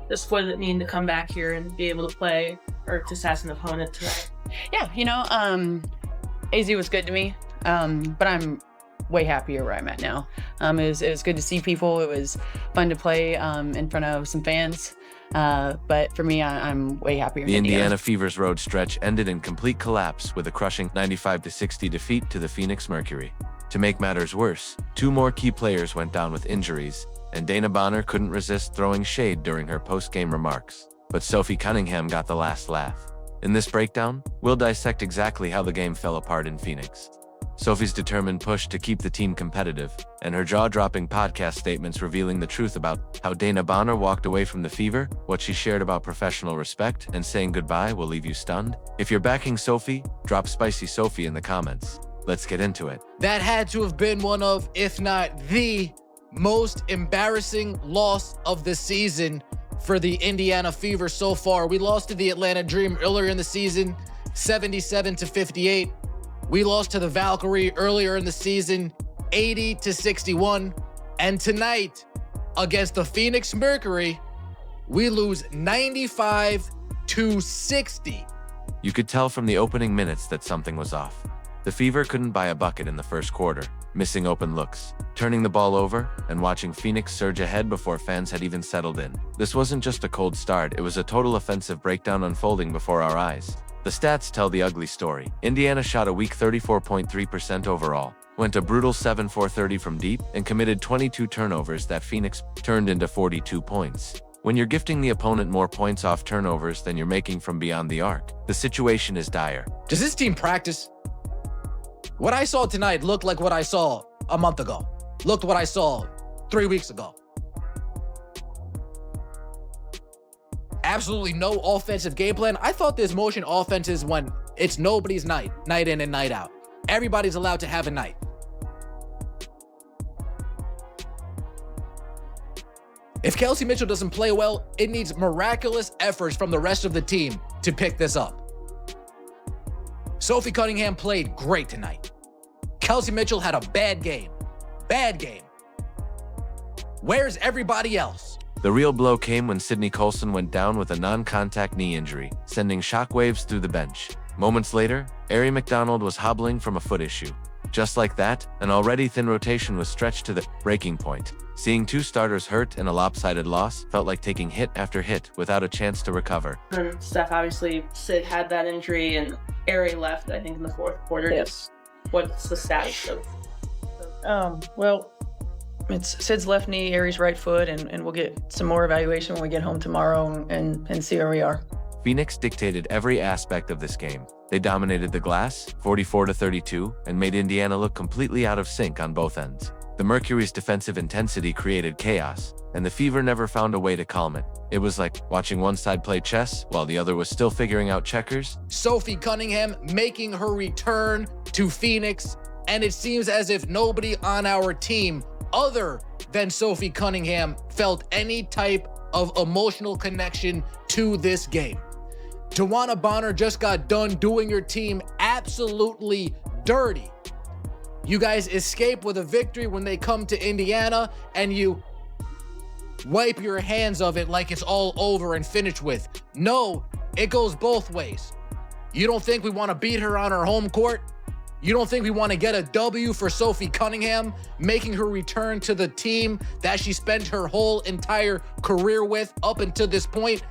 Just what does it mean to come back here and be able to play or to sass an opponent tonight? Yeah, AZ was good to me, but I'm way happier where I'm at now. It was good to see people. It was fun to play in front of some fans. But for me, I'm way happier. The Indiana Fever's road stretch ended in complete collapse with a crushing 95-60 defeat to the Phoenix Mercury. To make matters worse, 2 more key players went down with injuries, and Dana Bonner couldn't resist throwing shade during her post-game remarks. But Sophie Cunningham got the last laugh. In this breakdown, we'll dissect exactly how the game fell apart in Phoenix, Sophie's determined push to keep the team competitive, and her jaw-dropping podcast statements revealing the truth about how Dana Bonner walked away from the Fever, what she shared about professional respect, and saying goodbye will leave you stunned. If you're backing Sophie, drop Spicy Sophie in the comments. Let's get into it. That had to have been one of, if not the most embarrassing loss of the season for the Indiana Fever so far. We lost to the Atlanta Dream earlier in the season, 77-58. We lost to the Valkyrie earlier in the season, 80-61. And tonight, against the Phoenix Mercury, we lose 95-60. You could tell from the opening minutes that something was off. The Fever couldn't buy a bucket in the first quarter, missing open looks, turning the ball over, and watching Phoenix surge ahead before fans had even settled in. This wasn't just a cold start, it was a total offensive breakdown unfolding before our eyes. The stats tell the ugly story. Indiana shot a weak 34.3% overall, went a brutal 7-4-30 from deep, and committed 22 turnovers that Phoenix turned into 42 points. When you're gifting the opponent more points off turnovers than you're making from beyond the arc, the situation is dire. Does this team practice? What I saw tonight looked like what I saw a month ago. Looked what I saw 3 weeks ago. Absolutely no offensive game plan. I thought this motion offense is when it's nobody's night, night in and night out. Everybody's allowed to have a night. If Kelsey Mitchell doesn't play well, it needs miraculous efforts from the rest of the team to pick this up. Sophie Cunningham played great tonight. Kelsey Mitchell had a bad game. Bad game. Where's everybody else? The real blow came when Sydney Colson went down with a non-contact knee injury, sending shockwaves through the bench. Moments later, Ari McDonald was hobbling from a foot issue. Just like that, an already thin rotation was stretched to the breaking point. Seeing 2 starters hurt in a lopsided loss felt like taking hit after hit without a chance to recover. And Steph, obviously, Sid had that injury and Ari left, I think, in the fourth quarter. Yes. What's the status of? Well, it's Sid's left knee, Ari's right foot, and we'll get some more evaluation when we get home tomorrow and see where we are. Phoenix dictated every aspect of this game. They dominated the glass, 44-32, and made Indiana look completely out of sync on both ends. The Mercury's defensive intensity created chaos, and the Fever never found a way to calm it. It was like watching one side play chess while the other was still figuring out checkers. Sophie Cunningham making her return to Phoenix, and it seems as if nobody on our team other than Sophie Cunningham felt any type of emotional connection to this game. Dana Bonner just got done doing your team absolutely dirty. You guys escape with a victory when they come to Indiana, and you wipe your hands of it like it's all over and finished with. No, it goes both ways. You don't think we want to beat her on her home court? You don't think we want to get a W for Sophie Cunningham, making her return to the team that she spent her whole entire career with up until this point?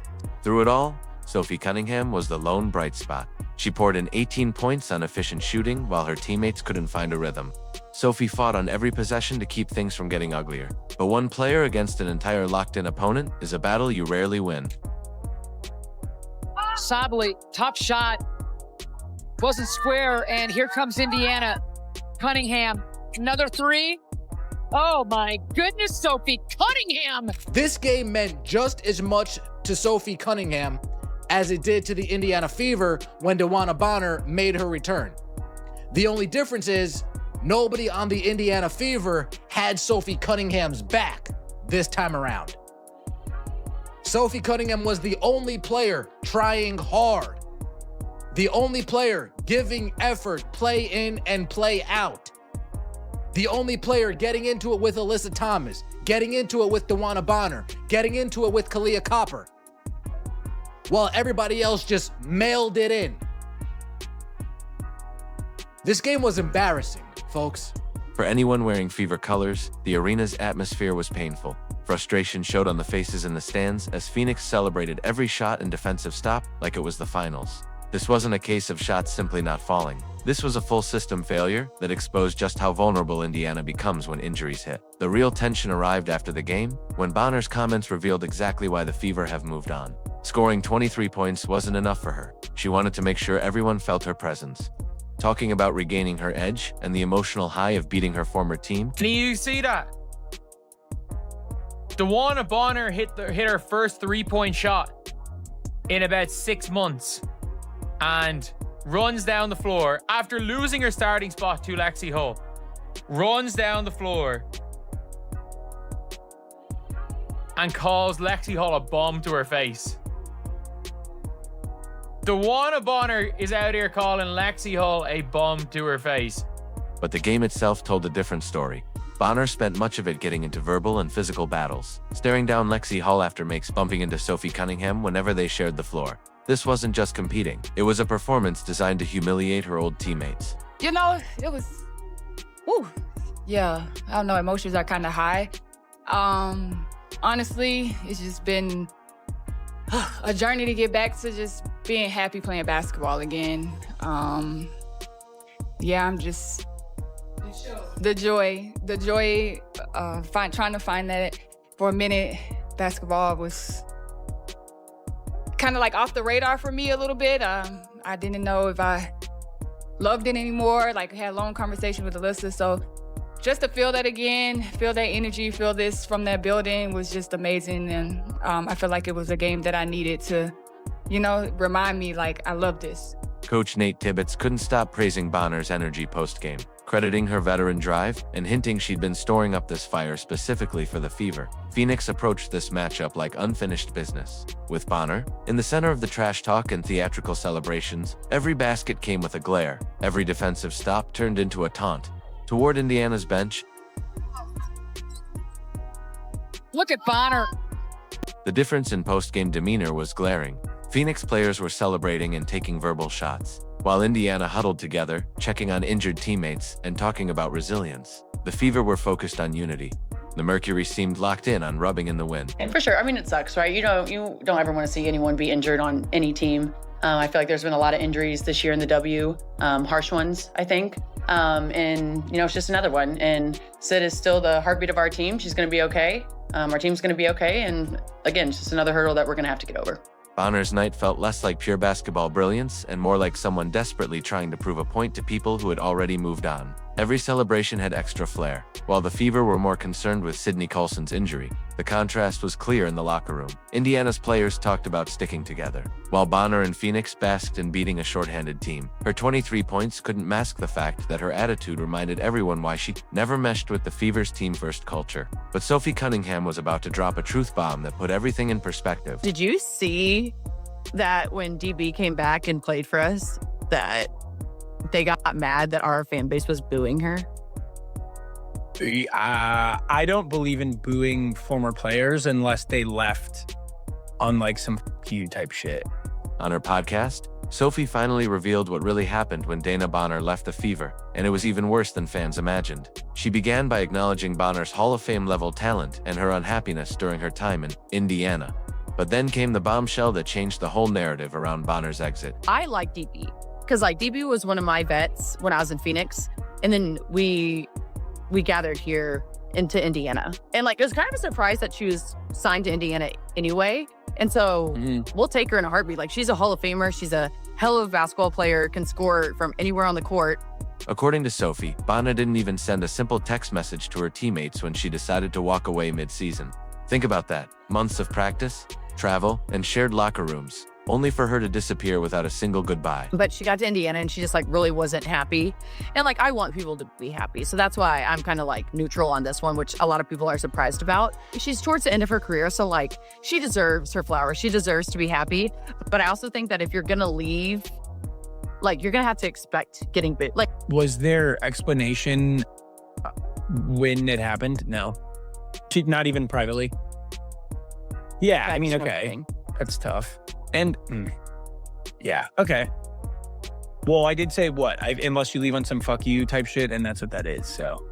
Through it all, Sophie Cunningham was the lone bright spot. She poured in 18 points on efficient shooting while her teammates couldn't find a rhythm. Sophie fought on every possession to keep things from getting uglier. But one player against an entire locked-in opponent is a battle you rarely win. Sably, tough shot. Wasn't square, and here comes Indiana. Cunningham, another 3. Oh my goodness, Sophie Cunningham! This game meant just as much to Sophie Cunningham as it did to the Indiana Fever when Dana Bonner made her return. The only difference is nobody on the Indiana Fever had Sophie Cunningham's back this time around. Sophie Cunningham was the only player trying hard. The only player giving effort, play in and play out. The only player getting into it with Alyssa Thomas, getting into it with Dawana Bonner, getting into it with Kalia Copper, while everybody else just mailed it in. This game was embarrassing, folks. For anyone wearing Fever colors, the arena's atmosphere was painful. Frustration showed on the faces in the stands as Phoenix celebrated every shot and defensive stop like it was the finals. This wasn't a case of shots simply not falling. This was a full system failure that exposed just how vulnerable Indiana becomes when injuries hit. The real tension arrived after the game, when Bonner's comments revealed exactly why the Fever have moved on. Scoring 23 points wasn't enough for her. She wanted to make sure everyone felt her presence. Talking about regaining her edge and the emotional high of beating her former team. Can you see that? Dawana Bonner hit her first 3-point shot in about 6 months and runs down the floor after losing her starting spot to Lexi Hull. Runs down the floor and calls Lexi Hull a bomb to her face. Dawana Bonner is out here calling Lexi Hull a bomb to her face. But the game itself told a different story. Bonner spent much of it getting into verbal and physical battles, staring down Lexi Hull after makes, bumping into Sophie Cunningham whenever they shared the floor. This wasn't just competing. It was a performance designed to humiliate her old teammates. You know, it was, yeah, I don't know, emotions are kind of high. Honestly, it's just been a journey to get back to just being happy playing basketball again. Yeah, I'm just, the joy, trying to find that. For a minute, basketball was kind of like off the radar for me a little bit. I didn't know if I loved it anymore, like had a long conversation with Alyssa. So just to feel that again, feel that energy, feel this from that building was just amazing. And I feel like it was a game that I needed to, you know, remind me like I love this. Coach Nate Tibbetts couldn't stop praising Bonner's energy post-game, crediting her veteran drive and hinting she'd been storing up this fire specifically for the Fever. Phoenix approached this matchup like unfinished business. With Bonner in the center of the trash talk and theatrical celebrations, every basket came with a glare. Every defensive stop turned into a taunt. Toward Indiana's bench, Look at Bonner. the difference in post-game demeanor was glaring. Phoenix players were celebrating and taking verbal shots, while Indiana huddled together, checking on injured teammates and talking about resilience. The Fever were focused on unity. The Mercury seemed locked in on rubbing in the win. And for sure, I mean, it sucks, right? You don't ever want to see anyone be injured on any team. I feel like there's been a lot of injuries this year in the W, harsh ones, I think. And, you know, it's just another one. And Sid is still the heartbeat of our team. She's going to be okay. Our team's going to be okay. And again, it's just another hurdle that we're going to have to get over. Bonner's night felt less like pure basketball brilliance and more like someone desperately trying to prove a point to people who had already moved on. Every celebration had extra flair. While the Fever were more concerned with Sydney Coulson's injury, the contrast was clear in the locker room. Indiana's players talked about sticking together, while Bonner and Phoenix basked in beating a shorthanded team. Her 23 points couldn't mask the fact that her attitude reminded everyone why she never meshed with the Fever's team-first culture. But Sophie Cunningham was about to drop a truth bomb that put everything in perspective. Did you see that when DB came back and played for us, that they got mad that our fan base was booing her? I don't believe in booing former players unless they left on like some F you type shit. On her podcast, Sophie finally revealed what really happened when Dana Bonner left the Fever, and it was even worse than fans imagined. She began by acknowledging Bonner's Hall of Fame level talent and her unhappiness during her time in Indiana. But then came the bombshell that changed the whole narrative around Bonner's exit. I like DB because like DB was one of my vets when I was in Phoenix, and then we gathered here into Indiana, and like it was kind of a surprise that she was signed to Indiana anyway. And so we'll take her in a heartbeat. Like she's a Hall of Famer, she's a hell of a basketball player, can score from anywhere on the court. According to Sophie, Bonner didn't even send a simple text message to her teammates when she decided to walk away mid-season. Think about that. Months of practice, travel, and shared locker rooms, only for her to disappear without a single goodbye. But she got to Indiana and she just like really wasn't happy. And like, I want people to be happy. So that's why I'm kind of like neutral on this one, which a lot of people are surprised about. She's towards the end of her career. So like she deserves her flowers. She deserves to be happy. But I also think that if you're going to leave, like you're going to have to expect getting bit. Like, Was there explanation when it happened? No. Not even privately? Yeah, I mean, okay. That's tough. And, yeah, okay. Well, I did say what? Unless you leave on some fuck you type shit, and that's what that is, so.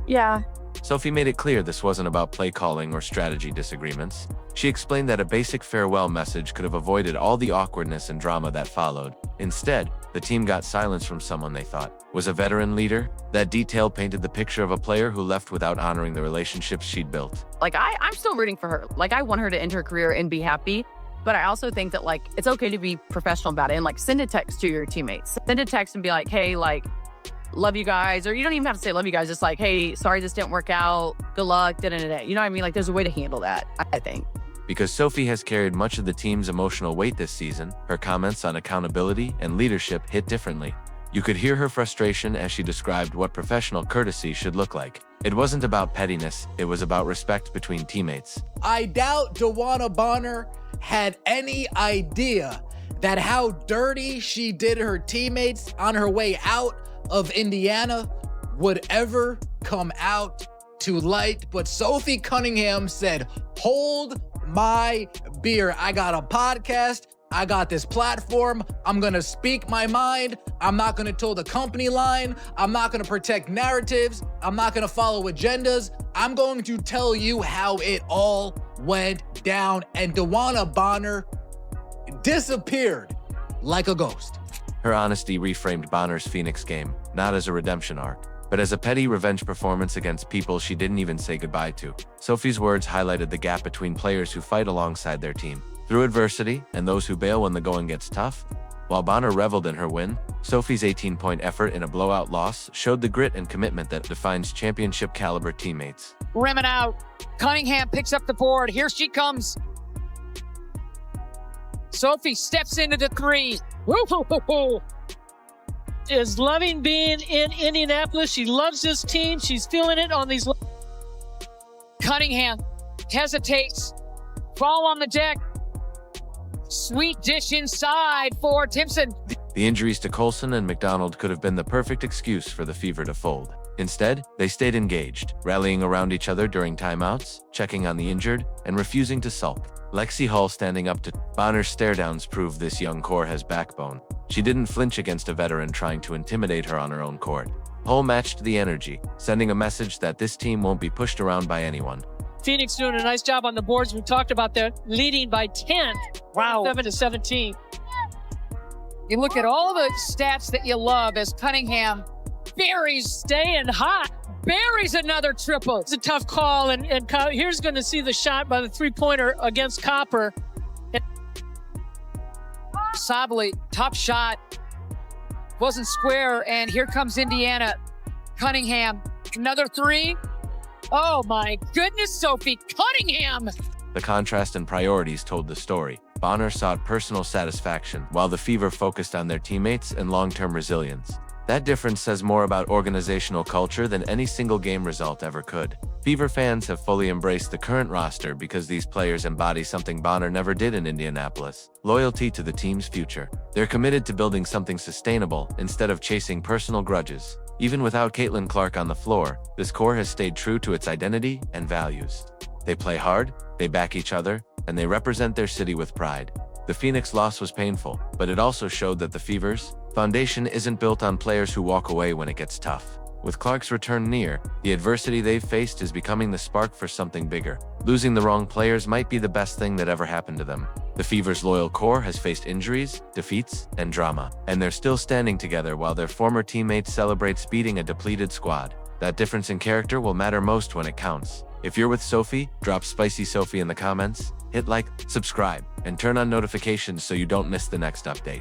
Yeah. Sophie made it clear this wasn't about play calling or strategy disagreements. She explained that a basic farewell message could have avoided all the awkwardness and drama that followed. Instead, the team got silence from someone they thought was a veteran leader. That detail painted the picture of a player who left without honoring the relationships she'd built. Like, I'm still rooting for her. Like, I want her to end her career and be happy. But I also think that, like, it's okay to be professional about it and, like, send a text to your teammates. Send a text and be like, hey, like, love you guys. Or you don't even have to say love you guys. Just like, hey, sorry this didn't work out. Good luck. Da-da-da-da. You know what I mean? Like, there's a way to handle that, I think. Because Sophie has carried much of the team's emotional weight this season, her comments on accountability and leadership hit differently. You could hear her frustration as she described what professional courtesy should look like. It wasn't about pettiness, it was about respect between teammates. I doubt DeWanna Bonner had any idea that how dirty she did her teammates on her way out of Indiana would ever come out to light. But Sophie Cunningham said, hold my beer. I got a podcast. I got this platform. I'm going to speak my mind. I'm not going to toe the company line. I'm not going to protect narratives. I'm not going to follow agendas. I'm going to tell you how it all went down. And DeWanna Bonner disappeared like a ghost. Her honesty reframed Bonner's Phoenix game, not as a redemption arc, but as a petty revenge performance against people she didn't even say goodbye to. Sophie's words highlighted the gap between players who fight alongside their team through adversity and those who bail when the going gets tough. While Bonner reveled in her win, Sophie's 18-point effort in a blowout loss showed the grit and commitment that defines championship-caliber teammates. Rimming out. Cunningham picks up the board. Here she comes. Sophie steps into the three. Woo-hoo-hoo-hoo. Is loving being in Indianapolis. She loves this team. She's feeling it on these. Cunningham hesitates. Ball on the deck. Sweet dish inside for Timpson. The injuries to Colson and McDonald could have been the perfect excuse for the Fever to fold. Instead, they stayed engaged, rallying around each other during timeouts, checking on the injured, and refusing to sulk. Lexi Hull standing up to Bonner's stare-downs proved this young core has backbone. She didn't flinch against a veteran trying to intimidate her on her own court. Hull matched the energy, sending a message that this team won't be pushed around by anyone. Phoenix doing a nice job on the boards. We talked about that, leading by 10. Wow. 7-17. You look at all the stats that you love as Cunningham buries, Staying hot. buries another triple. It's a tough call, and here's going to see the shot by the three-pointer against Copper. Sably, top shot. Wasn't square, and here comes Indiana. Cunningham, another three. Oh my goodness, Sophie Cunningham! The contrast in priorities told the story. Bonner sought personal satisfaction, while the Fever focused on their teammates and long-term resilience. That difference says more about organizational culture than any single game result ever could. Fever fans have fully embraced the current roster because these players embody something Bonner never did in Indianapolis: loyalty to the team's future. They're committed to building something sustainable instead of chasing personal grudges. Even without Caitlin Clark on the floor, this core has stayed true to its identity and values. They play hard, they back each other, and they represent their city with pride. The Phoenix loss was painful, but it also showed that the Fever's foundation isn't built on players who walk away when it gets tough. With Clark's return near, the adversity they've faced is becoming the spark for something bigger. Losing the wrong players might be the best thing that ever happened to them. The Fever's loyal core has faced injuries, defeats, and drama, and they're still standing together while their former teammates celebrate beating a depleted squad. That difference in character will matter most when it counts. If you're with Sophie, drop Spicy Sophie in the comments, hit like, subscribe, and turn on notifications so you don't miss the next update.